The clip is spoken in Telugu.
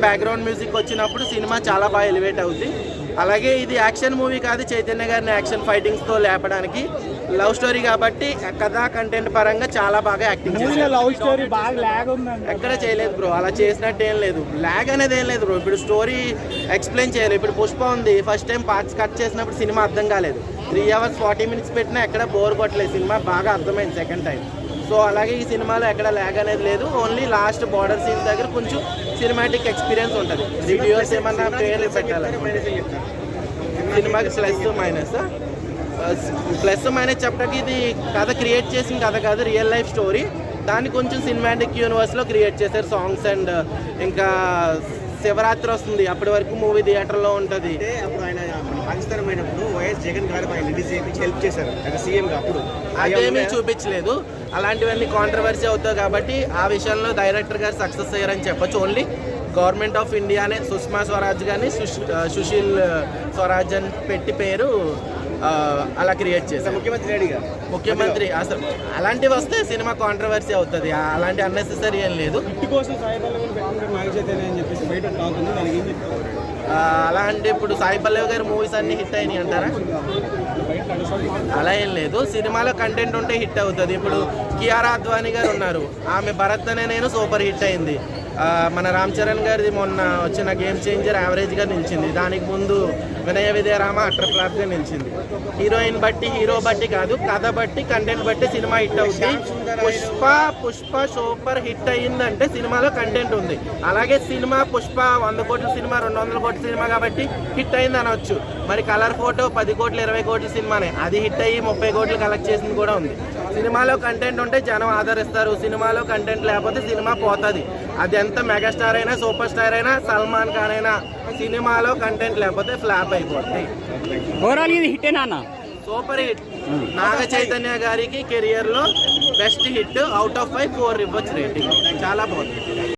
బ్యాక్గ్రౌండ్ మ్యూజిక్ వచ్చినప్పుడు సినిమా చాలా బాగా ఎలివేట్ అవుతుంది. అలాగే ఇది యాక్షన్ మూవీ కాదు, చైతన్య గారిని యాక్షన్ ఫైటింగ్స్తో లేపడానికి. లవ్ స్టోరీ కాబట్టి కథా కంటెంట్ పరంగా చాలా బాగా యాక్టింగ్ చేశారు. ఎక్కడ చేయలేదు బ్రో, అలా చేసినట్టు ఏం లేదు. ల్యాగ్ అనేది ఏం లేదు బ్రో. ఇప్పుడు స్టోరీ ఎక్స్ప్లెయిన్ చేయలేదు. ఇప్పుడు పుష్ప ఉంది, ఫస్ట్ టైం పార్ట్స్ కట్ చేసినప్పుడు సినిమా అర్థం కాలేదు. 3 hours 40 minutes పెట్టినా ఎక్కడ బోర్ కొట్టలేదు. సినిమా బాగా అర్థమైంది సెకండ్ టైం. సో అలాగే ఈ సినిమాలో ఎక్కడ ల్యాగ్ అనేది లేదు. ఓన్లీ లాస్ట్ బార్డర్ సీన్స్ దగ్గర కొంచెం సినిమాటిక్ ఎక్స్పీరియన్స్ ఉంటుంది. రివ్యూస్ ఏమన్నా పేర్లు పెట్టాలి సినిమాకి ప్లస్ మైనస్ చెప్పడానికి ఇది కథ క్రియేట్ చేసిన కథ కాదు, రియల్ లైఫ్ స్టోరీ. దాన్ని కొంచెం సినిమాటిక్ యూనివర్స్లో క్రియేట్ చేశారు. సాంగ్స్ అండ్ ఇంకా శివరాత్రి వస్తుంది, అప్పటి వరకు మూవీ థియేటర్లో ఉంటుంది. అప్పుడు ఆయన పాకిస్తాన్ అయినప్పుడు వైఎస్ జగన్ గారు ఆయన రిలీజ్ చేయించి హెల్ప్ చేశారు సీఎంగా. అప్పుడు అదేమీ చూపించలేదు. అలాంటివన్నీ కాంట్రవర్సీ అవుతాయి కాబట్టి ఆ విషయంలో డైరెక్టర్ గారు సక్సెస్ అయ్యారని చెప్పొచ్చు. ఓన్లీ గవర్నమెంట్ ఆఫ్ ఇండియానే సుష్మా స్వరాజ్ కానీ సుశీల్ స్వరాజ్ అని పెట్టి పేరు అలా క్రియేట్ చేశారు. ముఖ్యమంత్రి అసలు అలాంటివి వస్తే సినిమా కాంట్రవర్సీ అవుతుంది. అలాంటి అన్నెసెసరీ ఏం లేదు. అలాంటి ఇప్పుడు సాయి పల్లవి గారి మూవీస్ అన్ని హిట్ అయినాయి అంటారా? అలా ఏం లేదు. సినిమాలో కంటెంట్ ఉంటే హిట్ అవుతుంది. ఇప్పుడు కియారా అద్వానీ గారు ఉన్నారు, ఆమె భరత్ అనే నేను సూపర్ హిట్ అయింది. మన రామ్ చరణ్ గారిది మొన్న వచ్చిన గేమ్ చేంజర్ యావరేజ్గా నిలిచింది. దానికి ముందు వినయ విజయరామ అటర్ ఫ్లాప్గా నిలిచింది. హీరోయిన్ బట్టి, హీరో బట్టి కాదు, కథ బట్టి, కంటెంట్ బట్టి సినిమా హిట్ అవుతుంది. పుష్ప సూపర్ హిట్ అయ్యిందంటే సినిమాలో కంటెంట్ ఉంది. అలాగే సినిమా పుష్ప 100 కోట్ల సినిమా, 200 కోట్ల సినిమా కాబట్టి హిట్ అయింది అనవచ్చు. మరి కలర్ ఫోటో 10 కోట్లు 20 కోట్ల సినిమానే, అది హిట్ అయ్యి 30 కోట్లు కలెక్ట్ చేసింది కూడా ఉంది. సినిమాలో కంటెంట్ ఉంటే జనం ఆదరిస్తారు. సినిమాలో కంటెంట్ లేకపోతే సినిమా పోతుంది. అది ఎంత మెగాస్టార్ అయినా, సూపర్ స్టార్ అయినా, సల్మాన్ ఖాన్ అయినా, సినిమాలో కంటెంట్ లేకపోతే ఫ్లాప్ అయిపోతుంది. ఓవరాల్ ఇది హిట్ ఏనా? Super hit. నాగ చైతన్య గారికి కెరియర్ లో బెస్ట్ హిట్. అవుట్ ఆఫ్ 5 4 ఇవ్వచ్చు రేటింగ్. చాలా బాగుంది.